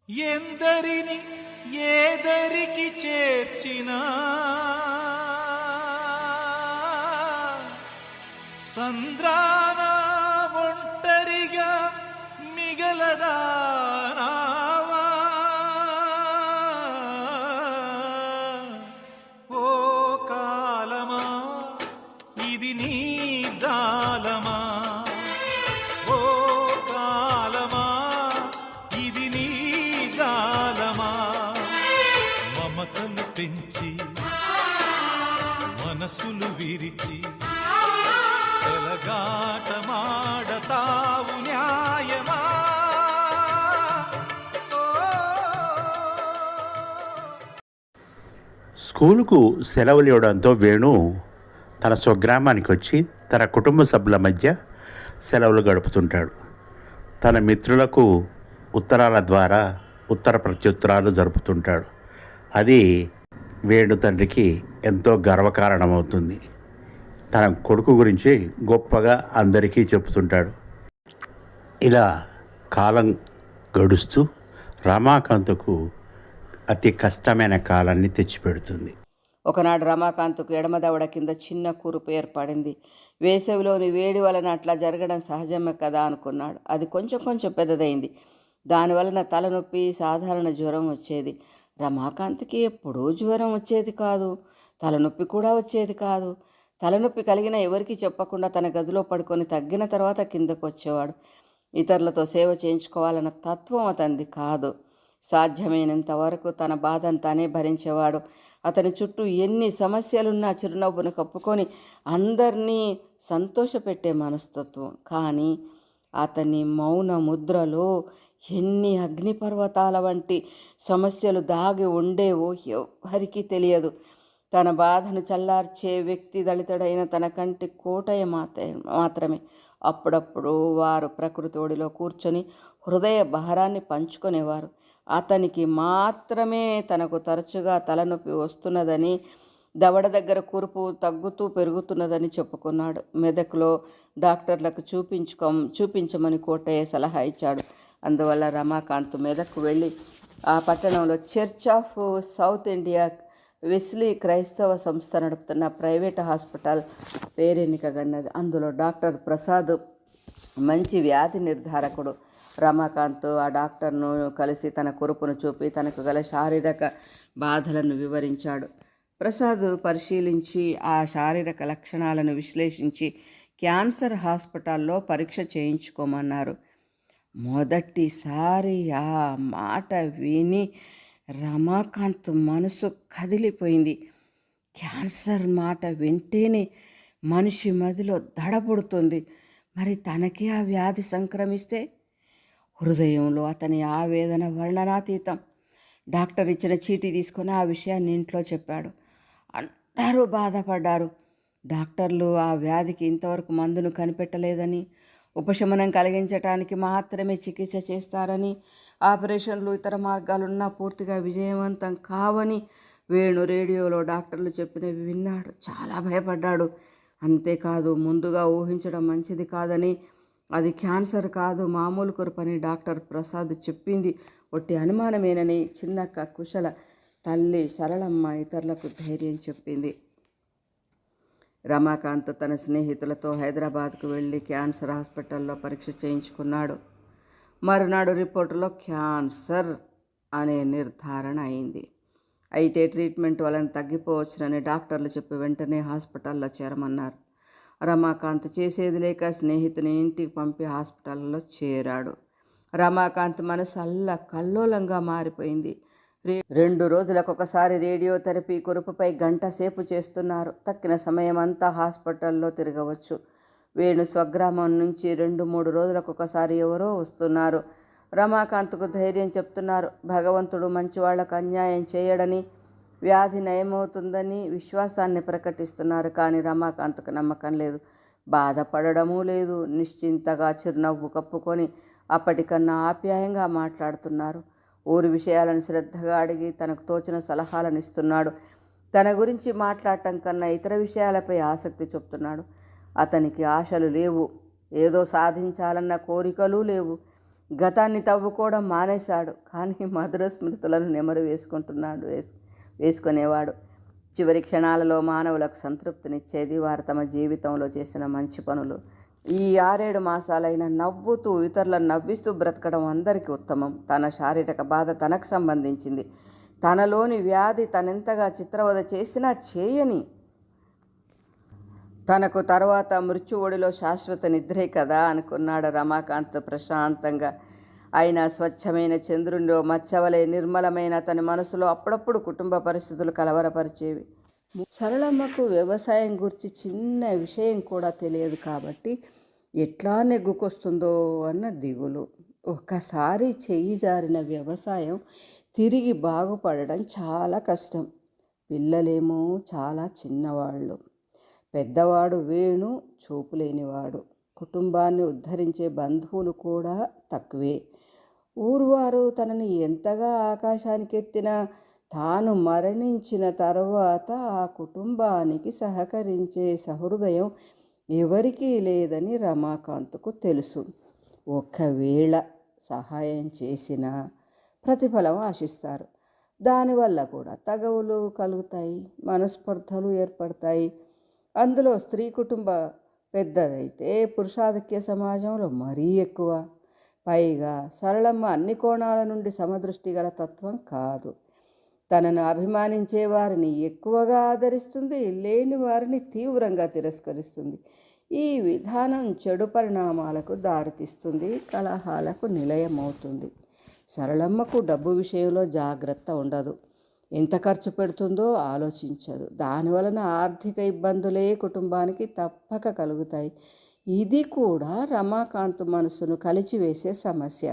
ఎందరిని ఏదరికి చేర్చినా సంద్రాన ఒంటరిగా మిగలదా నావా? ఓ కాలమా ఇది నీ జాలమా? ఓ కాలమా ఇది నీ జాలమా? మమతలు పెంచి మనసులు విరిచి చెలగాటమాడతావు న్యాయమా? స్కూలుకు సెలవులు ఇవ్వడంతో వేణు తన స్వగ్రామానికి వచ్చి తన కుటుంబ సభ్యుల మధ్య సెలవులు గడుపుతుంటాడు. తన మిత్రులకు ఉత్తరాల ద్వారా ఉత్తర ప్రత్యుత్తరాలు జరుపుతుంటాడు. అది వేణు తండ్రికి ఎంతో గర్వకారణమవుతుంది. తన కొడుకు గురించి గొప్పగా అందరికీ చెబుతుంటాడు. ఇలా కాలం గడుస్తూ రమాకాంత్కు అతి కష్టమైన కాలాన్ని తెచ్చిపెడుతుంది. ఒకనాడు రమాకాంత్కు ఎడమ దవడ కింద చిన్న కురుపు ఏర్పడింది. వేసవిలోని వేడి వలన అట్లా జరగడం సహజమే కదా అనుకున్నాడు. అది కొంచెం కొంచెం పెద్దదైంది. దానివలన తలనొప్పి, సాధారణ జ్వరం వచ్చేది. రమాకాంత్కి ఎప్పుడూ జ్వరం వచ్చేది కాదు, తలనొప్పి కూడా వచ్చేది కాదు. తలనొప్పి కలిగిన ఎవరికి చెప్పకుండా తన గదిలో పడుకొని తగ్గిన తర్వాత కిందకు వచ్చేవాడు. ఇతరులతో సేవ చేయించుకోవాలన్న తత్వం అతనిది కాదు. సాధ్యమైనంత వరకు తన బాధను తానే భరించేవాడు. అతని చుట్టూ ఎన్ని సమస్యలున్నా చిరునవ్వును కప్పుకొని అందరినీ సంతోషపెట్టే మనస్తత్వం. కానీ అతని మౌన ముద్రలో ఎన్ని అగ్నిపర్వతాల వంటి సమస్యలు దాగి ఉండేవో ఎవ్వరికీ తెలియదు. తన బాధను చల్లార్చే వ్యక్తి దళితుడైన తన కంటి కోటయ్య మాత్రమే. అప్పుడప్పుడు వారు ప్రకృతి ఒడిలో కూర్చొని హృదయ భారాన్ని పంచుకునేవారు. అతనికి మాత్రమే తనకు తరచుగా తలనొప్పి వస్తున్నదని, దవడ దగ్గర కురుపు తగ్గుతూ పెరుగుతున్నదని చెప్పుకున్నాడు. మెదక్లో డాక్టర్లకు చూపించమని కోటయ్య సలహా ఇచ్చాడు. అందువల్ల రమాకాంత్ మెదక్కు వెళ్ళి ఆ పట్టణంలో church of south India Wesley క్రైస్తవ సంస్థ నడుపుతున్న ప్రైవేట్ హాస్పిటల్ పేరెన్నికగన్నది. అందులో డాక్టర్ ప్రసాద్ మంచి వ్యాధి నిర్ధారకుడు. రమాకాంత్ ఆ డాక్టర్ను కలిసి తన కురుపును చూపి తనకు గల శారీరక బాధలను వివరించాడు. ప్రసాద్ పరిశీలించి ఆ శారీరక లక్షణాలను విశ్లేషించి క్యాన్సర్ హాస్పిటల్లో పరీక్ష చేయించుకోమన్నారు. మొదటిసారి ఆ మాట విని రమాకాంత్ మనసు కదిలిపోయింది. క్యాన్సర్ మాట వింటేనే మనిషి మదిలో దడపుడుతుంది. మరి తనకే ఆ వ్యాధి సంక్రమిస్తే? హృదయంలో అతని ఆవేదన వర్ణనాతీతం. డాక్టర్ ఇచ్చిన చీటీ తీసుకొని ఆ విషయాన్ని ఇంట్లో చెప్పాడు. అందరూ బాధపడ్డారు. డాక్టర్లు ఆ వ్యాధికి ఇంతవరకు మందును కనిపెట్టలేదని, ఉపశమనం కలిగించటానికి మాత్రమే చికిత్స చేస్తారని, ఆపరేషన్లు ఇతర మార్గాలున్నా పూర్తిగా విజయవంతం కావని వేణు రేడియోలో డాక్టర్లు చెప్పినవి విన్నాడు. చాలా భయపడ్డాడు. అంతేకాదు, ముందుగా ఊహించడం మంచిది కాదని, అది క్యాన్సర్ కాదు, మామూలు కురుపని డాక్టర్ ప్రసాద్ చెప్పింది ఒట్టి అనుమానమేనని చిన్నక్క కుశల తల్లి సరళమ్మ ఇతరులకు ధైర్యం చెప్పింది. రమాకాంత్ తన స్నేహితులతో హైదరాబాద్కు వెళ్ళి క్యాన్సర్ హాస్పిటల్లో పరీక్ష చేయించుకున్నాడు. మరునాడు రిపోర్టులో క్యాన్సర్ అనే నిర్ధారణ అయింది. అయితే ట్రీట్మెంట్ వలన తగ్గిపోవచ్చునని డాక్టర్లు చెప్పి వెంటనే హాస్పిటల్లో చేరమన్నారు. రమాకాంత్ చేసేది లేక స్నేహితుని ఇంటికి పంపి హాస్పిటల్లో చేరాడు. రమాకాంత్ మనసు కల్లోలంగా మారిపోయింది. 2 రోజులకు ఒకసారి రేడియోథెరపీ కురుపుపై గంట సేపు చేస్తున్నారు. తక్కిన సమయం అంతా హాస్పిటల్లో తిరగవచ్చు. వేణు స్వగ్రామం నుంచి 2-3 రోజులకు ఒకసారి ఎవరో వస్తున్నారు. రమాకాంత్కు ధైర్యం చెప్తున్నారు. భగవంతుడు మంచివాళ్లకు అన్యాయం చేయడని, వ్యాధి నయమవుతుందని విశ్వాసాన్ని ప్రకటిస్తున్నారు. కానీ రమాకాంత్కు నమ్మకం లేదు, బాధపడడమూ లేదు. నిశ్చింతగా చిరునవ్వు కప్పుకొని అప్పటికన్నా ఆప్యాయంగా మాట్లాడుతున్నారు. ఊరి విషయాలను శ్రద్ధగా అడిగి తనకు తోచిన సలహాలను ఇస్తున్నాడు. తన గురించి మాట్లాడటం కన్నా ఇతర విషయాలపై ఆసక్తి చూపుతున్నాడు. అతనికి ఆశలు లేవు, ఏదో సాధించాలన్న కోరికలు లేవు. గతాన్ని తవ్వుకోవడం మానేశాడు, కానీ మధుర స్మృతులను నెమరు వేసుకునేవాడు. చివరి క్షణాలలో మానవులకు సంతృప్తినిచ్చేది వారు తమ జీవితంలో చేసిన మంచి పనులు. ఈ 6-7 మాసాలైనా నవ్వుతూ ఇతరులను నవ్విస్తూ బ్రతకడం అందరికీ ఉత్తమం. తన శారీరక బాధ తనకు సంబంధించింది. తనలోని వ్యాధి తనెంతగా చిత్రవద చేసినా చేయని. తనకు తర్వాత మృత్యు ఒడిలో శాశ్వత నిద్రే కదా అనుకున్నాడు రమాకాంత్ ప్రశాంతంగా. అయినా స్వచ్ఛమైన చంద్రునిలో మచ్చవలే నిర్మలమైన అతని మనసులో అప్పుడప్పుడు కుటుంబ పరిస్థితులు కలవరపరిచేవి. సరళమ్మకు వ్యవసాయం గురించి చిన్న విషయం కూడా తెలియదు కాబట్టి ఎట్లా నెగ్గుకొస్తుందో అన్న దిగులు. ఒక్కసారి చెయ్యి జారిన వ్యవసాయం తిరిగి బాగుపడడం చాలా కష్టం. పిల్లలేమో చాలా చిన్నవాళ్ళు. పెద్దవాడు వేణు చూపులేనివాడు. కుటుంబాన్ని ఉద్ధరించే బంధువులు కూడా తక్కువే. ఊరువారు తనని ఎంతగా ఆకాశానికి ఎత్తినా తాను మరణించిన తర్వాత ఆ కుటుంబానికి సహకరించే సహృదయం ఎవరికీ లేదని రమాకాంత్కు తెలుసు. ఒకవేళ సహాయం చేసినా ప్రతిఫలం ఆశిస్తారు. దానివల్ల కూడా తగవులు కలుగుతాయి, మనస్పర్ధలు ఏర్పడతాయి. అందులో స్త్రీ కుటుంబ పెద్దదైతే పురుషాధిక్య సమాజంలో మరీ ఎక్కువ. పైగా సరళమ్మ అన్ని కోణాల నుండి సమదృష్టి గల తత్వం కాదు. తనను అభిమానించే వారిని ఎక్కువగా ఆదరిస్తుంది, లేని వారిని తీవ్రంగా తిరస్కరిస్తుంది. ఈ విధానం చెడు పరిణామాలకు దారితీస్తుంది, కలహాలకు నిలయమవుతుంది. సరళమ్మకు డబ్బు విషయంలో జాగ్రత్త ఉండదు. ఎంత ఖర్చు పెడుతుందో ఆలోచించదు. దానివలన ఆర్థిక ఇబ్బందులే కుటుంబానికి తప్పక కలుగుతాయి. ఇది కూడా రమాకాంత్ మనసును కలిచివేసే సమస్య.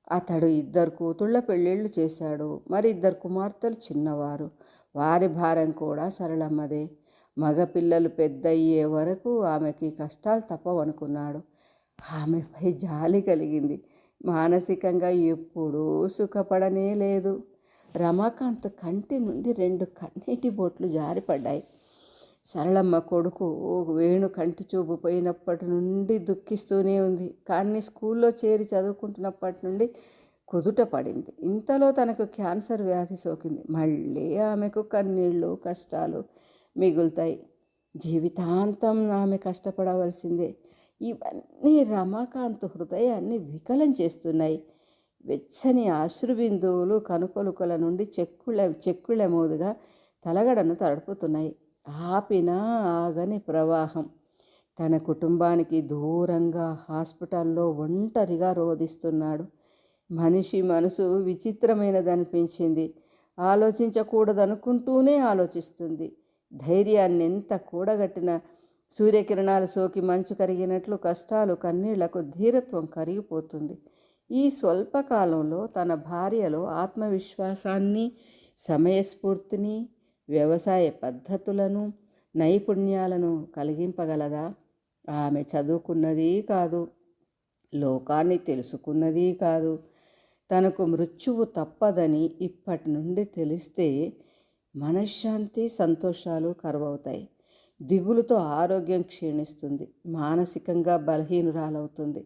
అతడు 2 కూతుళ్ళ పెళ్ళిళ్ళు చేశాడు. మరి 2 కుమార్తెలు చిన్నవారు. వారి భారం కూడా సరళమ్మదే. మగపిల్లలు పెద్దయ్యే వరకు ఆమెకి కష్టాలు తప్పవనుకున్నాడు. ఆమెపై జాలి కలిగింది. మానసికంగా ఎప్పుడూ సుఖపడనే లేదు. రమాకాంత్ కంటి నుండి 2 కన్నీటి బొట్లు జారిపడ్డాయి. సరళమ్మ కొడుకు వేణు కంటి చూపు పోయినప్పటి నుండి దుఃఖిస్తూనే ఉంది. కానీ స్కూల్లో చేరి చదువుకుంటున్నప్పటి నుండి కుదుట పడింది. ఇంతలో తనకు క్యాన్సర్ వ్యాధి సోకింది. మళ్ళీ ఆమెకు కన్నీళ్ళు, కష్టాలు మిగులుతాయి. జీవితాంతం ఆమె కష్టపడవలసిందే. ఇవన్నీ రమాకాంత్ హృదయాన్ని వికలం చేస్తున్నాయి. వెచ్చని అశ్రుబిందువులు కనుకొలుకల నుండి చెక్కుళ్ళ మోదుగా తలగడను తడుపుతున్నాయి. ఆపినా ఆగని ప్రవాహం. తన కుటుంబానికి దూరంగా హాస్పిటల్లో ఒంటరిగా రోధిస్తున్నాడు. మనిషి మనసు విచిత్రమైనదనిపించింది. ఆలోచించకూడదనుకుంటూనే ఆలోచిస్తుంది. ధైర్యాన్ని ఎంత కూడగట్టిన సూర్యకిరణాలు సోకి మంచు కరిగినట్లు కష్టాలు కన్నీళ్లకు ధీరత్వం కరిగిపోతుంది. ఈ స్వల్పకాలంలో తన భార్యలో ఆత్మవిశ్వాసాన్ని, సమయస్ఫూర్తిని, వ్యవసాయ పద్ధతులను, నైపుణ్యాలను కలిగింపగలదా? ఆమె చదువుకున్నది కాదు, లోకాన్ని తెలుసుకున్నది కాదు. తనకు మృత్యువు తప్పదని ఇప్పటి నుండి తెలిస్తే మనశ్శాంతి, సంతోషాలు కరువవుతాయి. దిగులుతో ఆరోగ్యం క్షీణిస్తుంది. మానసికంగా బలహీనురాలవుతుంది.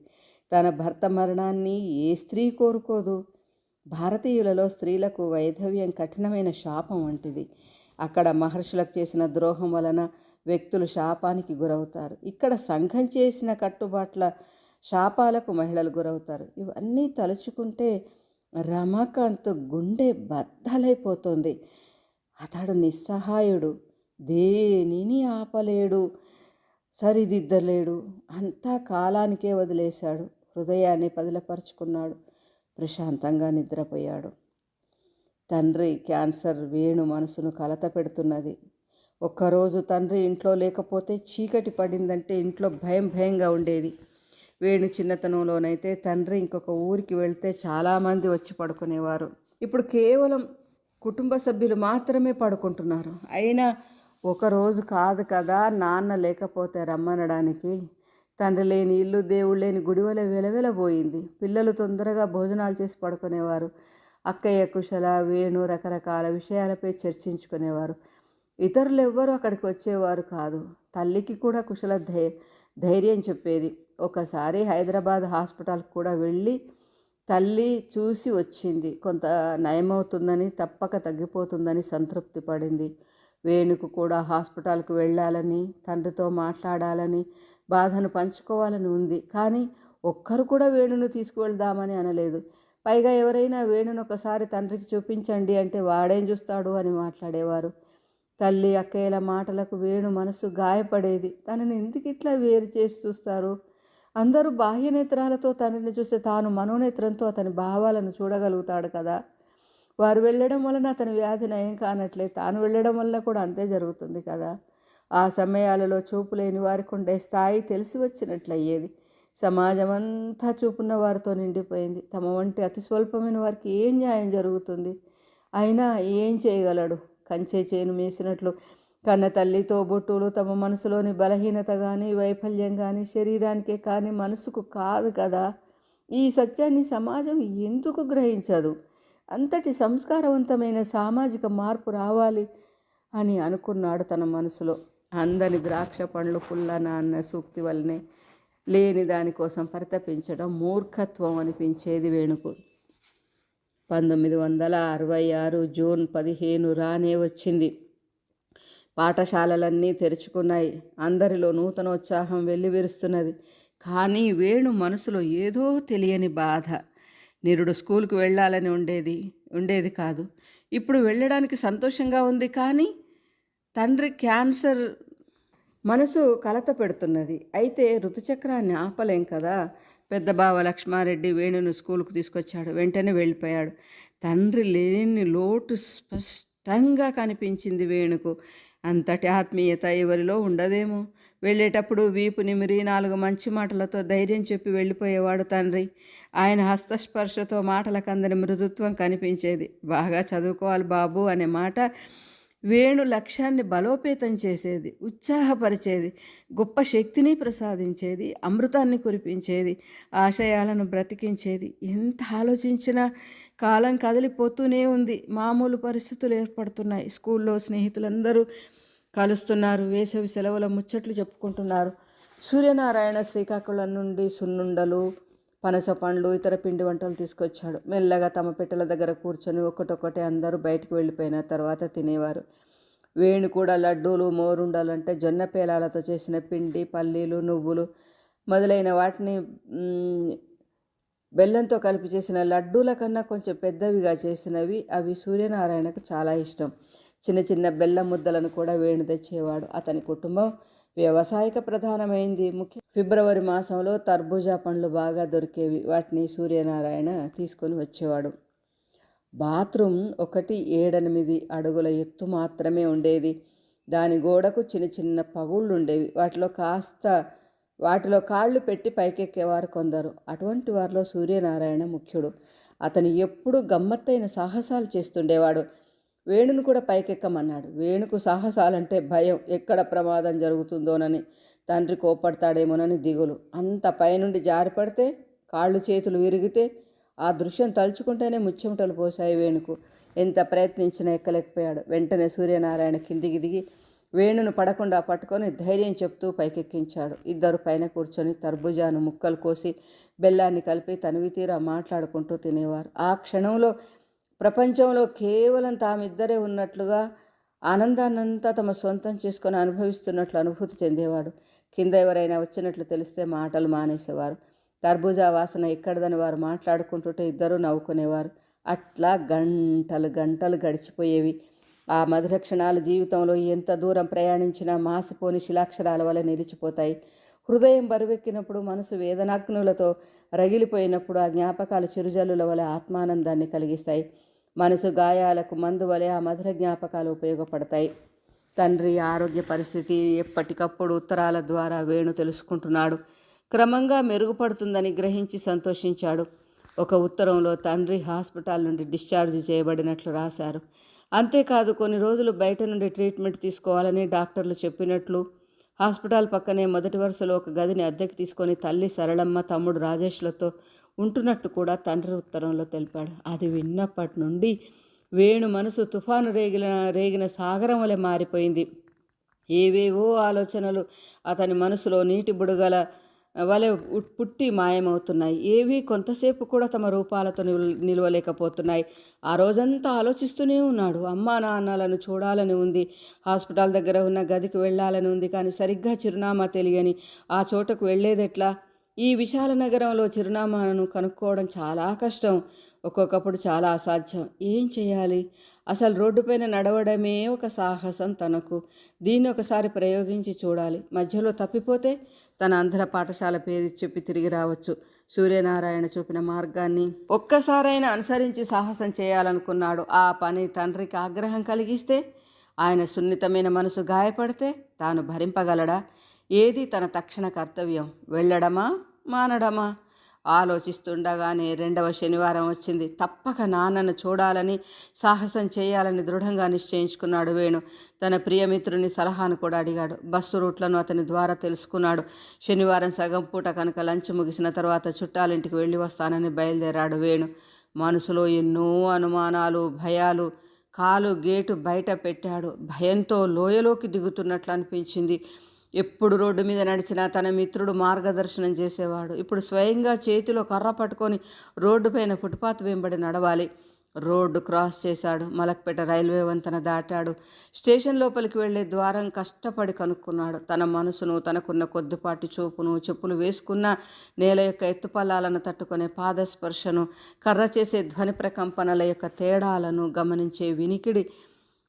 తన భర్త మరణాన్ని ఏ స్త్రీ కోరుకోదు? భారతీయులలో స్త్రీలకు వైధవ్యం కఠినమైన శాపం వంటిది. అక్కడ మహర్షులకు చేసిన ద్రోహం వలన వ్యక్తులు శాపానికి గురవుతారు. ఇక్కడ సంఘం చేసిన కట్టుబాట్ల శాపాలకు మహిళలు గురవుతారు. ఇవన్నీ తలుచుకుంటే రమాకాంత్ గుండె బద్దలైపోతుంది. అతడు నిస్సహాయుడు. దేనిని ఆపలేడు, సరిదిద్దలేడు. అంతా కాలానికే వదిలేశాడు. హృదయాన్ని పదిలపరుచుకున్నాడు. ప్రశాంతంగా నిద్రపోయాడు. తండ్రి క్యాన్సర్ వేణు మనసును కలత పెడుతున్నది. ఒక్కరోజు తండ్రి ఇంట్లో లేకపోతే చీకటి పడిందంటే ఇంట్లో భయంగా ఉండేది. వేణు చిన్నతనంలోనైతే తండ్రి ఇంకొక ఊరికి వెళ్తే చాలామంది వచ్చి పడుకునేవారు. ఇప్పుడు కేవలం కుటుంబ సభ్యులు మాత్రమే పడుకుంటున్నారు. అయినా ఒకరోజు కాదు కదా నాన్న లేకపోతే రమ్మనడానికి. తండ్రి లేని ఇల్లు, దేవుడు లేని గుడివల వెలవెలబోయింది. పిల్లలు తొందరగా భోజనాలు చేసి పడుకునేవారు. అక్కయ్య కుశల, వేణు రకరకాల విషయాలపై చర్చించుకునేవారు. ఇతరులు ఎవ్వరూ అక్కడికి వచ్చేవారు కాదు. తల్లికి కూడా కుశల ధైర్యం చెప్పేది. ఒకసారి హైదరాబాద్ హాస్పిటల్కి కూడా వెళ్ళి తల్లి చూసి వచ్చింది. కొంత నయమవుతుందని, తప్పక తగ్గిపోతుందని సంతృప్తి పడింది. వేణుకు కూడా హాస్పిటల్కు వెళ్ళాలని, తండ్రితో మాట్లాడాలని, బాధను పంచుకోవాలని ఉంది. కానీ ఒక్కరు కూడా వేణును తీసుకువెళ్దామని అనలేదు. పైగా ఎవరైనా వేణును ఒకసారి తండ్రికి చూపించండి అంటే వాడేం చూస్తాడు అని మాట్లాడేవారు. తల్లి అక్కయ్యల మాటలకు వేణు మనసు గాయపడేది. తనని ఎందుకు ఇట్లా వేరు చేసి చూస్తారు? అందరూ బాహ్య నేత్రాలతో తండ్రిని చూస్తే తాను మనోనేత్రంతో అతని భావాలను చూడగలుగుతాడు కదా. వారు వెళ్ళడం వలన అతని వ్యాధి నయం కానట్లే తాను వెళ్ళడం వల్ల కూడా అంతే జరుగుతుంది కదా. ఆ సమయాలలో చూపు లేని వారికి ఉండే స్థాయి తెలిసి వచ్చినట్లయ్యేది. సమాజం అంతా చూపున్న వారితో నిండిపోయింది. తమ వంటి అతి స్వల్పమైన వారికి ఏం న్యాయం జరుగుతుంది? అయినా ఏం చేయగలడు? కంచే చేను మేసినట్లు కన్న తల్లితో బొట్టులు తమ మనసులోని బలహీనత కానీ, వైఫల్యం కానీ శరీరానికే కానీ మనసుకు కాదు కదా. ఈ సత్యాన్ని సమాజం ఎందుకు గ్రహించదు? అంతటి సంస్కారవంతమైన సామాజిక మార్పు రావాలి అని అనుకున్నాడు తన మనసులో. అందని ద్రాక్ష పండ్లు పుల్లన అన్న సూక్తి వల్లనే లేని దానికోసం పరితపించడం మూర్ఖత్వం అనిపించేది వేణుకు. 1966 జూన్ 15 రానే వచ్చింది. పాఠశాలలన్నీ తెరుచుకున్నాయి. అందరిలో నూతనోత్సాహం వెల్లివిరుస్తున్నది. కానీ వేణు మనసులో ఏదో తెలియని బాధ. నిరుడు స్కూల్కి వెళ్ళాలని ఉండేది కాదు. ఇప్పుడు వెళ్ళడానికి సంతోషంగా ఉంది. కానీ తండ్రి క్యాన్సర్ మనసు కలత పెడుతున్నది. అయితే ఋతుచక్రాన్ని ఆపలేం కదా. పెద్ద బావ లక్ష్మారెడ్డి వేణును స్కూల్కు తీసుకొచ్చాడు. వెంటనే వెళ్ళిపోయాడు. తండ్రి లేని లోటు స్పష్టంగా కనిపించింది వేణుకు. అంతటి ఆత్మీయత ఎవరిలో ఉండదేమో. వెళ్ళేటప్పుడు వీపు నిమిరి 4 మంచి మాటలతో ధైర్యం చెప్పి వెళ్ళిపోయేవాడు తండ్రి. ఆయన హస్తస్పర్శతో మాటలకందని మృదుత్వం కనిపించేది. బాగా చదువుకోవాలి బాబు అనే మాట వేణు లక్ష్యాన్ని బలోపేతం చేసేది, ఉత్సాహపరిచేది, గొప్ప శక్తిని ప్రసాదించేది, అమృతాన్ని కురిపించేది, ఆశయాలను బ్రతికించేది. ఎంత ఆలోచించినా కాలం కదిలిపోతూనే ఉంది. మామూలు పరిస్థితులు ఏర్పడుతున్నాయి. స్కూల్లో స్నేహితులందరూ కలుస్తున్నారు. వేసవి సెలవుల ముచ్చట్లు చెప్పుకుంటున్నారు. సూర్యనారాయణ శ్రీకాకుళం నుండి సున్నుండలు, పనస పండ్లు, ఇతర పిండి వంటలు తీసుకొచ్చాడు. మెల్లగా తమ పెట్టెల దగ్గర కూర్చొని ఒకటొక్కటే అందరూ బయటికి వెళ్ళిపోయిన తర్వాత తినేవారు. వేణు కూడా లడ్డూలు, మోరుండలు అంటే జొన్న పేలాలతో చేసిన పిండి, పల్లీలు, నువ్వులు మొదలైన వాటిని బెల్లంతో కలిపి చేసిన లడ్డూల కన్నా కొంచెం పెద్దవిగా చేసినవి అవి సూర్యనారాయణకు చాలా ఇష్టం. చిన్న చిన్న బెల్లం ముద్దలను కూడా వేణు తెచ్చేవాడు. అతని కుటుంబం వ్యవసాయక ప్రధానమైంది. ఫిబ్రవరి మాసంలో తర్బూజా పండ్లు బాగా దొరికేవి. వాటిని సూర్యనారాయణ తీసుకొని వచ్చేవాడు. బాత్రూమ్ 7-8 అడుగుల ఎత్తు మాత్రమే ఉండేది. దాని గోడకు చిన్న చిన్న పగుళ్ళు ఉండేవి. వాటిలో కాళ్ళు పెట్టి పైకెక్కేవారు కొందరు. అటువంటి వారిలో సూర్యనారాయణ ముఖ్యుడు. అతను ఎప్పుడూ గమ్మత్తైన సాహసాలు చేస్తుండేవాడు. వేణును కూడా పైకెక్కమన్నాడు. వేణుకు సాహసాలంటే భయం. ఎక్కడ ప్రమాదం జరుగుతుందోనని, తండ్రి కోపడతాడేమోనని దిగులు. అంత పైనుండి జారిపడితే, కాళ్ళు చేతులు విరిగితే ఆ దృశ్యం తలుచుకుంటేనే ముచ్చెమటలు పోసాయి వేణుకు. ఎంత ప్రయత్నించినా ఎక్కలేకపోయాడు. వెంటనే సూర్యనారాయణ కిందికి దిగి వేణును పడకుండా పట్టుకొని ధైర్యం చెప్తూ పైకెక్కించాడు. ఇద్దరు పైన కూర్చొని తర్బుజాను ముక్కలు కోసి బెల్లాన్ని కలిపి తనివి తీరా మాట్లాడుకుంటూ తినేవారు. ఆ క్షణంలో ప్రపంచంలో కేవలం తామిద్దరే ఉన్నట్లుగా, ఆనందాన్నంతా తమ సొంతం చేసుకొని అనుభవిస్తున్నట్లు అనుభూతి చెందేవాడు. కింద ఎవరైనా వచ్చినట్లు తెలిస్తే మాటలు మానేసేవారు. తర్బూజా వాసన ఎక్కడదని వారు మాట్లాడుకుంటుంటే ఇద్దరూ నవ్వుకునేవారు. అట్లా గంటలు గడిచిపోయేవి. ఆ మధుర క్షణాలు జీవితంలో ఎంత దూరం ప్రయాణించినా మాసిపోని శిలాక్షరాల వల్ల నిలిచిపోతాయి. హృదయం బరువెక్కినప్పుడు, మనసు వేదనాగ్నులతో రగిలిపోయినప్పుడు ఆ జ్ఞాపకాలు చిరుజల్లుల వలె ఆత్మానందాన్ని కలిగిస్తాయి. మనసు గాయాలకు మందు వలె ఆ మధుర జ్ఞాపకాలు ఉపయోగపడతాయి. తండ్రి ఆరోగ్య పరిస్థితి ఎప్పటికప్పుడు ఉత్తరాల ద్వారా వేణు తెలుసుకుంటున్నాడు. క్రమంగా మెరుగుపడుతుందని గ్రహించి సంతోషించాడు. ఒక ఉత్తరంలో తండ్రి హాస్పిటల్ నుండి డిశ్చార్జ్ చేయబడినట్లు రాశారు. అంతేకాదు, కొన్ని రోజులు బయట నుండి ట్రీట్మెంట్ తీసుకోవాలని డాక్టర్లు చెప్పినట్లు, హాస్పిటల్ పక్కనే మొదటి వరుసలో ఒక గదిని అద్దెకి తీసుకొని తల్లి సరళమ్మ, తమ్ముడు రాజేష్లతో ఉంటున్నట్టు కూడా తండ్రి ఉత్తరంలో తెలిపాడు. అది విన్నప్పటి నుండి వేణు మనసు తుఫాను రేగిన సాగరం వలె మారిపోయింది. ఏవేవో ఆలోచనలు అతని మనసులో నీటి బుడగల వలె పుట్టి మాయమవుతున్నాయి. ఏవి కొంతసేపు కూడా తమ రూపాలతో నిలవలేకపోతున్నాయి. ఆ రోజంతా ఆలోచిస్తూనే ఉన్నాడు. అమ్మా నాన్నలను చూడాలని ఉంది, హాస్పిటల్ దగ్గర ఉన్న గదికి వెళ్ళాలని ఉంది. కానీ సరిగ్గా చిరునామా తెలియని ఆ చోటకు వెళ్ళేదెట్లా? ఈ విశాల నగరంలో చిరునామాను కనుక్కోవడం చాలా కష్టం, ఒక్కొక్కప్పుడు చాలా అసాధ్యం. ఏం చేయాలి? అసలు రోడ్డుపైన నడవడమే ఒక సాహసం తనకు. దీన్ని ఒకసారి ప్రయోగించి చూడాలి. మధ్యలో తప్పిపోతే తన ఆంధ్ర పాఠశాల పేరు చెప్పి తిరిగి రావచ్చు. సూర్యనారాయణ చూపిన మార్గాన్ని ఒక్కసారైనా అనుసరించి సాహసం చేయాలనుకున్నాడు. ఆ పని తండ్రికి ఆగ్రహం కలిగిస్తే, ఆయన సున్నితమైన మనసు గాయపడితే తాను భరింపగలడా? ఏది తన తక్షణ కర్తవ్యం? వెళ్ళడమా మానడమా? ఆలోచిస్తుండగానే 2వ శనివారం వచ్చింది. తప్పక నాన్నను చూడాలని, సాహసం చేయాలని దృఢంగా నిశ్చయించుకున్నాడు వేణు. తన ప్రియమిత్రుని సలహాను కూడా అడిగాడు. బస్సు రూట్లను అతని ద్వారా తెలుసుకున్నాడు. శనివారం సగం పూట కనుక లంచ్ ముగిసిన తర్వాత చుట్టాలింటికి వెళ్ళి వస్తానని బయలుదేరాడు వేణు. మనసులో ఎన్నో అనుమానాలు, భయాలు. కాలు గేటు బయట పెట్టాడు. భయంతో లోయలోకి దిగుతున్నట్లు అనిపించింది. ఎప్పుడు రోడ్డు మీద నడిచినా తన మిత్రుడు మార్గదర్శనం చేసేవాడు. ఇప్పుడు స్వయంగా చేతిలో కర్ర పట్టుకొని రోడ్డుపైన ఫుట్పాత్ వెంబడి నడవాలి. రోడ్డు క్రాస్ చేశాడు. మలక్పేట రైల్వే వంతెన దాటాడు. స్టేషన్ లోపలికి వెళ్లే ద్వారం కష్టపడి కనుక్కున్నాడు. తన మనసును, తనకున్న కొద్దిపాటి చూపును, చెప్పులు వేసుకున్న నేల యొక్క ఎత్తుపల్లాలను తట్టుకునే పాదస్పర్శను, కర్ర చేసే ధ్వని ప్రకంపనల యొక్క తేడాలను గమనించే వినికిడి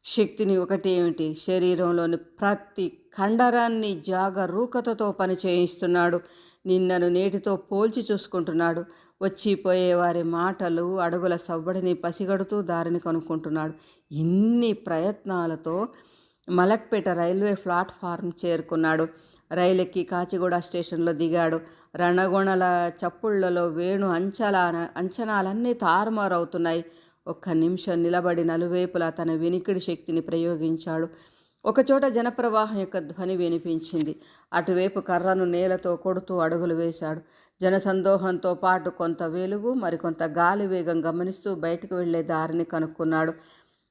శక్తిని, ఒకటి ఏమిటి, శరీరంలోని ప్రతి కండరాన్ని జాగరూకతతో పని చేయిస్తున్నాడు. నిన్నను నేటితో పోల్చి చూసుకుంటున్నాడు. వచ్చిపోయేవారి మాటలు, అడుగుల సవ్వడిని పసిగడుతూ దారిని కనుక్కుంటున్నాడు. ఇన్ని ప్రయత్నాలతో మలక్పేట రైల్వే ప్లాట్ఫారం చేరుకున్నాడు. రైలెక్కి కాచిగూడ స్టేషన్లో దిగాడు. రణగొణల చప్పుళ్లలో వేణు అంచనాలన్నీ తారుమారవుతున్నాయి. ఒక్క నిమిషం నిలబడి నలువైపులా తన వినికిడి శక్తిని ప్రయోగించాడు. ఒకచోట జనప్రవాహం యొక్క ధ్వని వినిపించింది. అటువైపు కర్రను నేలతో కొడుతూ అడుగులు వేశాడు. జనసందోహంతో పాటు కొంత వెలుగు, మరికొంత గాలి వేగం గమనిస్తూ బయటకు వెళ్లే దారిని కనుక్కున్నాడు.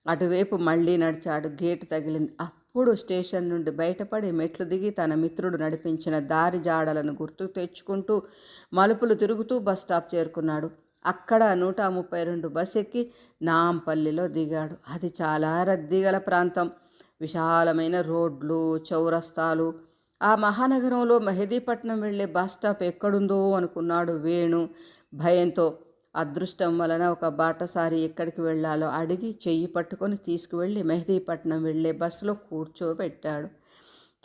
అటువైపు మళ్ళీ నడిచాడు. గేటు తగిలింది. అప్పుడు స్టేషన్ నుండి బయటపడి మెట్లు దిగి తన మిత్రుడు నడిపించిన దారి జాడలను గుర్తుకు తెచ్చుకుంటూ మలుపులు తిరుగుతూ బస్ స్టాప్ చేరుకున్నాడు. అక్కడ 132 బస్ ఎక్కి నాంపల్లిలో దిగాడు. అది చాలా రద్దీగల ప్రాంతం. విశాలమైన రోడ్లు, చౌరస్తాలు. ఆ మహానగరంలో మెహదీపట్నం వెళ్లే బస్ స్టాప్ ఎక్కడుందో అనుకున్నాడు వేణు భయంతో. అదృష్టం వలన ఒక బాటసారి ఎక్కడికి వెళ్లాలో అడిగి చెయ్యి పట్టుకొని తీసుకువెళ్ళి మెహదీపట్నం వెళ్లే బస్సులో కూర్చోబెట్టాడు.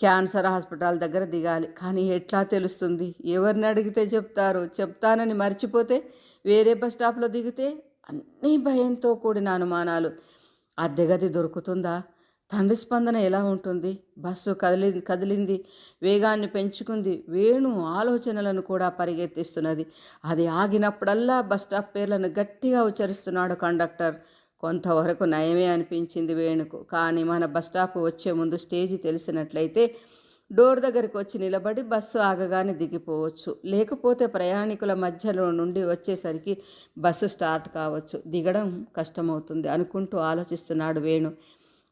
క్యాన్సర్ హాస్పిటల్ దగ్గర దిగాలి. కానీ ఎట్లా తెలుస్తుంది? ఎవరిని అడిగితే చెప్తారు? చెప్తానని మర్చిపోతే? వేరే బస్ స్టాప్లో దిగితే? అన్నీ భయంతో కూడిన అనుమానాలు. అద్దెగది దొరుకుతుందా? తండ్రి స్పందన ఎలా ఉంటుంది? బస్సు కదిలింది, వేగాన్ని పెంచుకుంది. వేణు ఆలోచనలను కూడా పరిగెత్తిస్తున్నది. అది ఆగినప్పుడల్లా బస్ స్టాప్ పేర్లను గట్టిగా ఉచ్చరిస్తున్నాడు కండక్టర్. కొంతవరకు నయమే అనిపించింది వేణుకు. కానీ మన బస్ స్టాప్ వచ్చే ముందు స్టేజీ తెలిసినట్లయితే డోర్ దగ్గరికి వచ్చి నిలబడి బస్సు ఆగగానే దిగిపోవచ్చు. లేకపోతే ప్రయాణికుల మధ్యలో నుండి వచ్చేసరికి బస్సు కావచ్చు, దిగడం కష్టమవుతుంది అనుకుంటూ ఆలోచిస్తున్నాడు వేణు.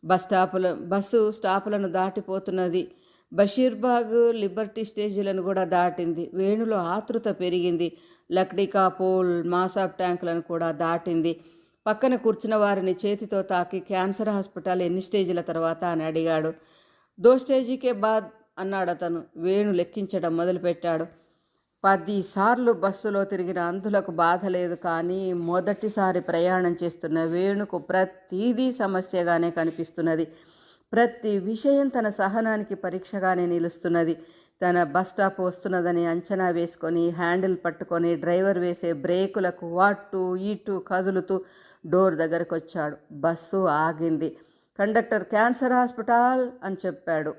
బస్సు స్టాపులను దాటిపోతున్నది. బషీర్బాగ్, లిబర్టీ స్టేజీలను కూడా దాటింది. వేణులో ఆతృత పెరిగింది. లక్డీకా పూల్, మాసాబ్ ట్యాంకులను కూడా దాటింది. పక్కన కూర్చున్న వారిని చేతితో తాకి క్యాన్సర్ హాస్పిటల్ ఎన్ని స్టేజీల తర్వాత అని అడిగాడు. 2 స్టేజీకే బాద్ అన్నాడు అతను. వేణు లెక్కించడం మొదలుపెట్టాడు. 10 సార్లు బస్సులో తిరిగిన అంధులకు బాధ లేదు. కానీ మొదటిసారి ప్రయాణం చేస్తున్న వేణుకు ప్రతిదీ సమస్యగానే కనిపిస్తున్నది. ప్రతి విషయం తన సహనానికి పరీక్షగానే నిలుస్తున్నది. తన బస్ స్టాప్ వస్తున్నదని అంచనా వేసుకొని హ్యాండిల్ పట్టుకొని డ్రైవర్ వేసే బ్రేకులకు అటు ఇటు కదులుతూ డోర్ దగ్గరకు వచ్చాడు. బస్సు ఆగింది. కండక్టర్ క్యాన్సర్ హాస్పిటల్ అని చెప్పాడు.